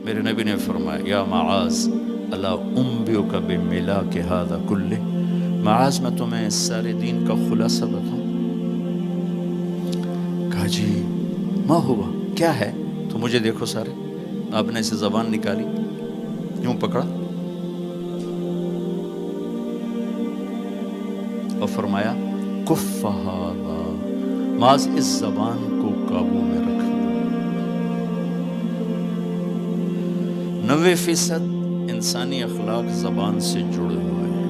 میرے نبی نے فرمایا یا معاذ الا انبئک بملاک ھذا کلہ، معاذ میں تمہیں اس سارے دین کا خلاصہ بتاؤں؟ کہا جی ما ہوا، کیا ہے؟ تو مجھے دیکھو سارے، آپ نے اسے زبان نکالی، یوں پکڑا اور فرمایا کف ھذا، معاذ اس زبان کو قابو میں رکھنا۔ 90% انسانی اخلاق زبان سے جڑے ہوئے ہیں۔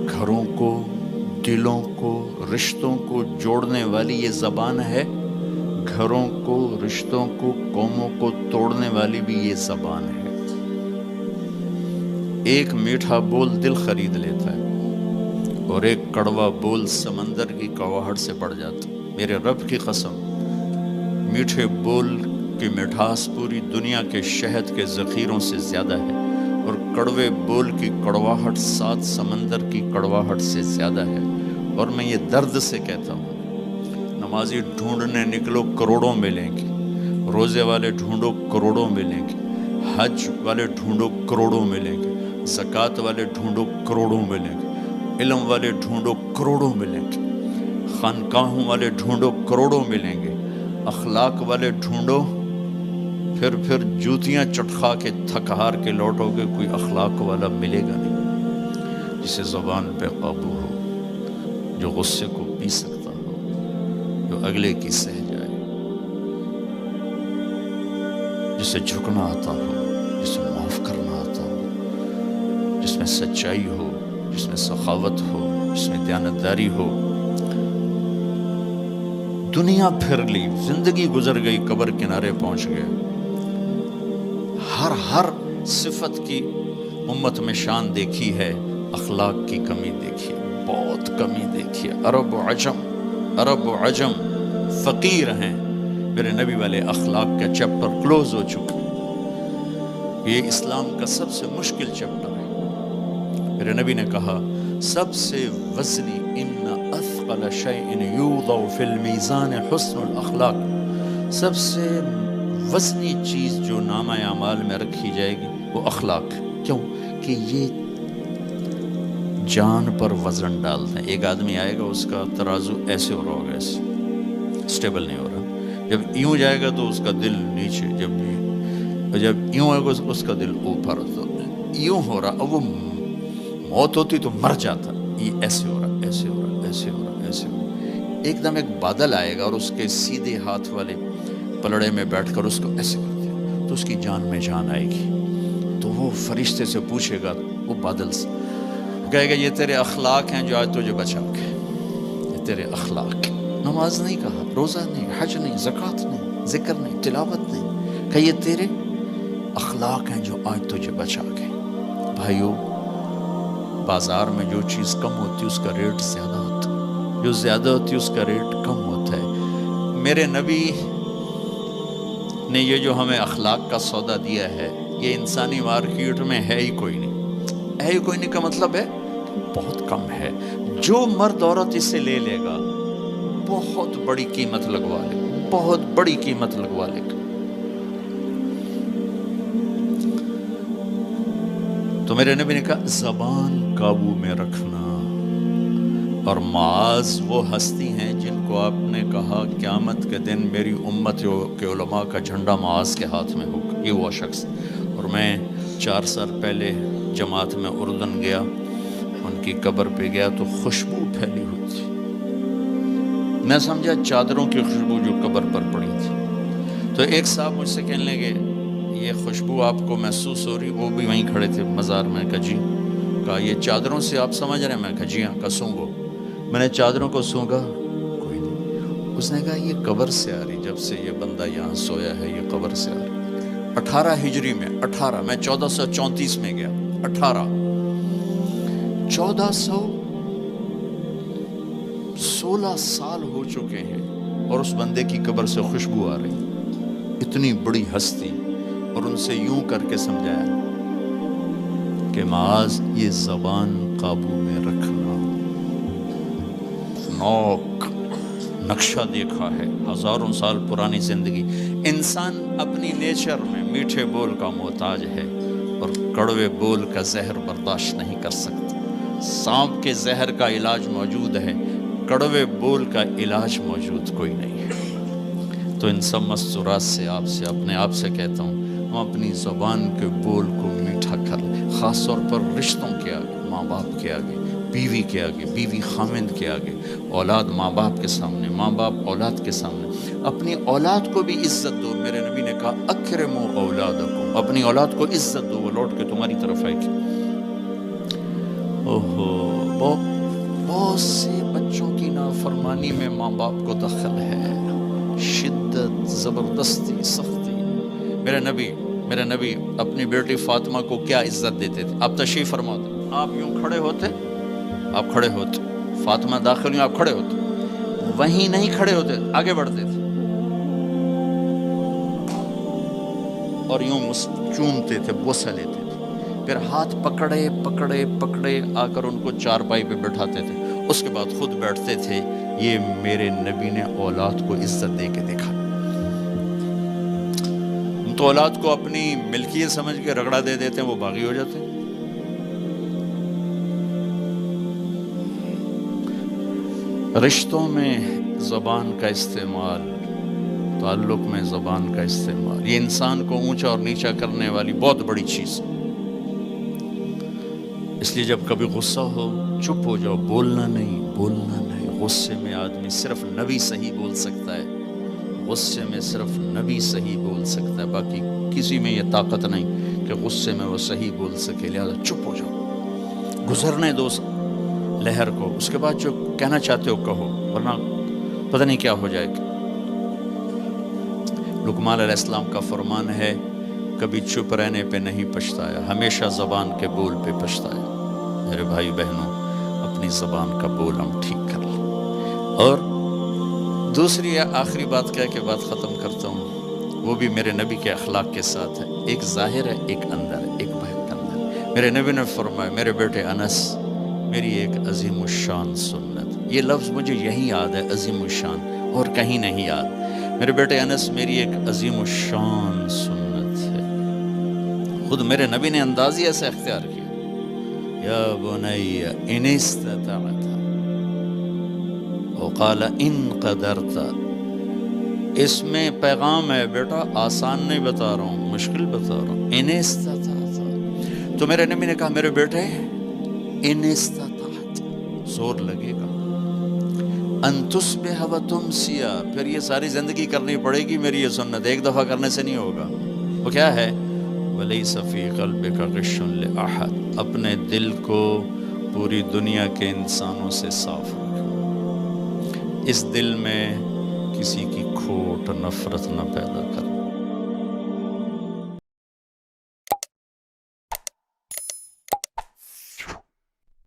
گھروں کو، دلوں کو، رشتوں کو جوڑنے والی یہ زبان ہے، گھروں کو، رشتوں کو، قوموں کو توڑنے والی بھی یہ زبان ہے۔ ایک میٹھا بول دل خرید لیتا ہے اور ایک کڑوا بول سمندر کی کڑواہٹ سے بڑھ جاتا۔ میرے رب کی قسم، میٹھے بول کی مٹھاس پوری دنیا کے شہد کے ذخیروں سے زیادہ ہے، اور کڑوے بول کی کڑواہٹ 7 سمندر کی کڑواہٹ سے زیادہ ہے۔ اور میں یہ درد سے کہتا ہوں، نمازی ڈھونڈنے نکلو کروڑوں ملیں گے، روزے والے ڈھونڈو کروڑوں ملیں گے، حج والے ڈھونڈو کروڑوں ملیں گے، زکوٰۃ والے ڈھونڈو کروڑوں ملیں گے، علم والے ڈھونڈو کروڑوں ملیں گے، خانقاہوں والے ڈھونڈو کروڑوں ملیں گے، اخلاق والے ڈھونڈو، پھر جوتیاں چٹخا کے تھک ہار کے لوٹو گے، کوئی اخلاق والا ملے گا نہیں، جسے زبان پہ قابو ہو، جو غصے کو پی سکتا ہو، جو اگلے کی سہ جائے، جسے جھکنا آتا ہو، جسے معاف کرنا آتا ہو، جس میں سچائی ہو، جس میں سخاوت ہو، جس میں دیانتداری ہو۔ دنیا پھر لی، زندگی گزر گئی، قبر کنارے پہنچ گئے، ہر صفت کی امت میں شان دیکھی ہے، اخلاق کی کمی دیکھی ہے، بہت کمی دیکھی ہے۔ عرب و عجم فقیر ہیں، میرے نبی والے اخلاق کا چیپٹر کلوز ہو چکا ہے۔ یہ اسلام کا سب سے مشکل چیپٹر ہے۔ میرے نبی نے کہا سب سے وزنی ان اثقل شیء یوضع فی المیزان حسن الاخلاق، سب سے وزنی چیز جو نامہ اعمال میں رکھی جائے گی وہ اخلاق۔ کیوں؟ کہ یہ جان پر وزن ڈالتے ہیں۔ ایک آدمی آئے گا، اس کا ترازو ایسے ہو رہا ہوگا، ایسے اسٹیبل نہیں ہو رہا، جب یوں جائے گا تو اس کا دل نیچے، جب یوں آئے گا اس کا دل اوپر، تو یوں ہو رہا، اب وہ موت ہوتی تو مر جاتا، یہ ایسے ہو رہا، ایسے ہو رہا، ایسے ہو رہا، ایسے ہو رہا۔ ایک دم ایک بادل آئے گا اور اس کے سیدھے ہاتھ والے پلڑے میں بیٹھ کر اس کو ایسے کرتے ہیں تو اس کی جان میں جان آئے گی۔ تو وہ فرشتے سے پوچھے گا، وہ بادل سے کہے گا یہ تیرے اخلاق ہیں جو آج تجھے بچا کے، یہ تیرے اخلاق۔ نماز نہیں کہا، روزہ نہیں، حج نہیں، زکوٰۃ نہیں، ذکر نہیں، تلاوت نہیں، کہ یہ تیرے اخلاق ہیں جو آج تجھے بچا کے۔ بھائیو، بازار میں جو چیز کم ہوتی ہے اس کا ریٹ زیادہ ہوتا ہے، جو زیادہ ہوتی ہے اس کا ریٹ کم ہوتا ہے۔ میرے نبی نے یہ جو ہمیں اخلاق کا سودا دیا ہے، یہ انسانی مارکیٹ میں ہے ہی کوئی نہیں۔ ہے ہی کوئی نہیں کا مطلب ہے بہت کم ہے۔ جو مرد عورت اسے لے لے گا بہت بڑی قیمت لگوا لے گا، بہت بڑی قیمت لگوا لے گا۔ تو میرے نبی نے کہا زبان قابو میں رکھنا۔ اور معاذ وہ ہستی ہیں جن کو آپ نے کہا قیامت کے دن میری امت کے علماء کا جھنڈا معاذ کے ہاتھ میں ہوگا، یہ وہ شخص۔ اور میں 4 سال پہلے جماعت میں اردن گیا، ان کی قبر پہ گیا تو خوشبو پھیلی ہوئی تھی، میں سمجھا چادروں کی خوشبو جو قبر پر پڑی تھی۔ تو ایک صاحب مجھ سے کہنے لگے یہ خوشبو آپ کو محسوس ہو رہی؟ وہ بھی وہیں کھڑے تھے مزار میں۔ کہا جی۔ کہا یہ چادروں سے آپ سمجھ رہے ہیں؟ میں کہا جی ہاں۔ کہا سونگو۔ میں نے چادروں کو سونگا، کوئی نہیں۔ اس نے کہا یہ قبر سے آ رہی، جب سے یہ بندہ یہاں سویا ہے یہ قبر سے آ رہی۔ 18 ہجری میں، 18 میں 1434 میں گیا، 1416 سال ہو چکے ہیں اور اس بندے کی قبر سے خوشبو آ رہی، اتنی بڑی ہستی۔ اور ان سے یوں کر کے سمجھایا کہ معاذ یہ زبان قابو میں رکھنا۔ نوک نقشہ دیکھا ہے، ہزاروں سال پرانی زندگی، انسان اپنی نیچر میں میٹھے بول کا محتاج ہے اور کڑوے بول کا زہر برداشت نہیں کر سکتا۔ سانپ کے زہر کا علاج موجود ہے، کڑوے بول کا علاج موجود کوئی نہیں ہے۔ تو ان سب مستورات سے اپنے آپ سے کہتا ہوں، ہم اپنی زبان کے بول کو میٹھا کر لیں، خاص طور پر رشتوں کے آگے، ماں باپ کے آگے، بیوی کے آگے، بیوی خامند کے آگے، اولاد ماں باپ کے سامنے، ماں باپ اولاد کے سامنے۔ اپنی اولاد کو بھی عزت دو۔ میرے نبی نے کہا اکرموا اولادکم، اپنی اولاد کو عزت دو، وہ لوٹ کے تمہاری طرف آئے گی۔ بہت سے بچوں کی نافرمانی میں ماں باپ کو دخل ہے، شدت، زبردستی، سختی۔ میرے نبی اپنی بیٹی فاطمہ کو کیا عزت دیتے تھے؟ آپ تشریف فرما دیں، آپ یوں کھڑے ہوتے، فاطمہ داخل ہوئی، آپ کھڑے ہوتے، وہیں نہیں کھڑے ہوتے، آگے بڑھتے تھے اور یوں چومتے تھے، بوسہ لیتے تھے، پھر ہاتھ پکڑے آ کر ان کو چارپائی پہ بٹھاتے تھے، اس کے بعد خود بیٹھتے تھے۔ یہ میرے نبی نے اولاد کو عزت دے کے دیکھا۔ ہم تو اولاد کو اپنی ملکیت سمجھ کے رگڑا دے دیتے ہیں، وہ باغی ہو جاتے ہیں۔ رشتوں میں زبان کا استعمال، تعلق میں زبان کا استعمال، یہ انسان کو اونچا اور نیچا کرنے والی بہت بڑی چیز ہے۔ اس لیے جب کبھی غصہ ہو چپ ہو جاؤ، بولنا نہیں۔ غصے میں آدمی صرف نبی صحیح بول سکتا ہے، غصے میں صرف نبی صحیح بول سکتا ہے، باقی کسی میں یہ طاقت نہیں کہ غصے میں وہ صحیح بول سکے، لہذا چپ ہو جاؤ، گزرنے دو لہر کو، اس کے بعد جو کہنا چاہتے ہو کہو، ورنہ پتہ نہیں کیا ہو جائے گا۔ لقمان علیہ السلام کا فرمان ہے، کبھی چپ رہنے پہ نہیں پچھتایا، ہمیشہ زبان کے بول پہ پچھتایا۔ میرے بھائی بہنوں، اپنی زبان کا بول ہم ٹھیک کر لیں۔ اور دوسری آخری بات کہہ کے بات ختم کرتا ہوں، وہ بھی میرے نبی کے اخلاق کے ساتھ ہے، ایک ظاہر ہے، ایک اندر ہے، ایک باہر کا اندر ہے۔ میرے نبی نے فرمایا، میرے بیٹے انس، میری ایک عظیم الشان سنت، یہ لفظ مجھے یہی یاد ہے، عظیم الشان، اور کہیں نہیں یاد۔ میرے بیٹے انس، میری ایک عظیم الشان سنت ہے۔ خود میرے نبی نے انداز ہی ایسا اختیار کیا، یا بنی ان استطعت وقال ان قدرت، اس میں پیغام ہے بیٹا، آسان نہیں بتا رہا ہوں، مشکل بتا رہا ہوں، ان استطعت۔ تو میرے نبی نے کہا، میرے بیٹے ان استطعت، زور لگے گا، ان تصبح و تمسی، پھر یہ ساری زندگی کرنی پڑے گی میری یہ سنت، ایک دفعہ کرنے سے نہیں ہوگا۔ وہ کیا ہے؟ وَلَيْسَ فِي قَلْبِكَ غِشٌّ لِأَحَدٍ، اپنے دل کو پوری دنیا کے انسانوں سے صاف رکھو، اس دل میں کسی کی کھوٹ، نفرت نہ پیدا کر۔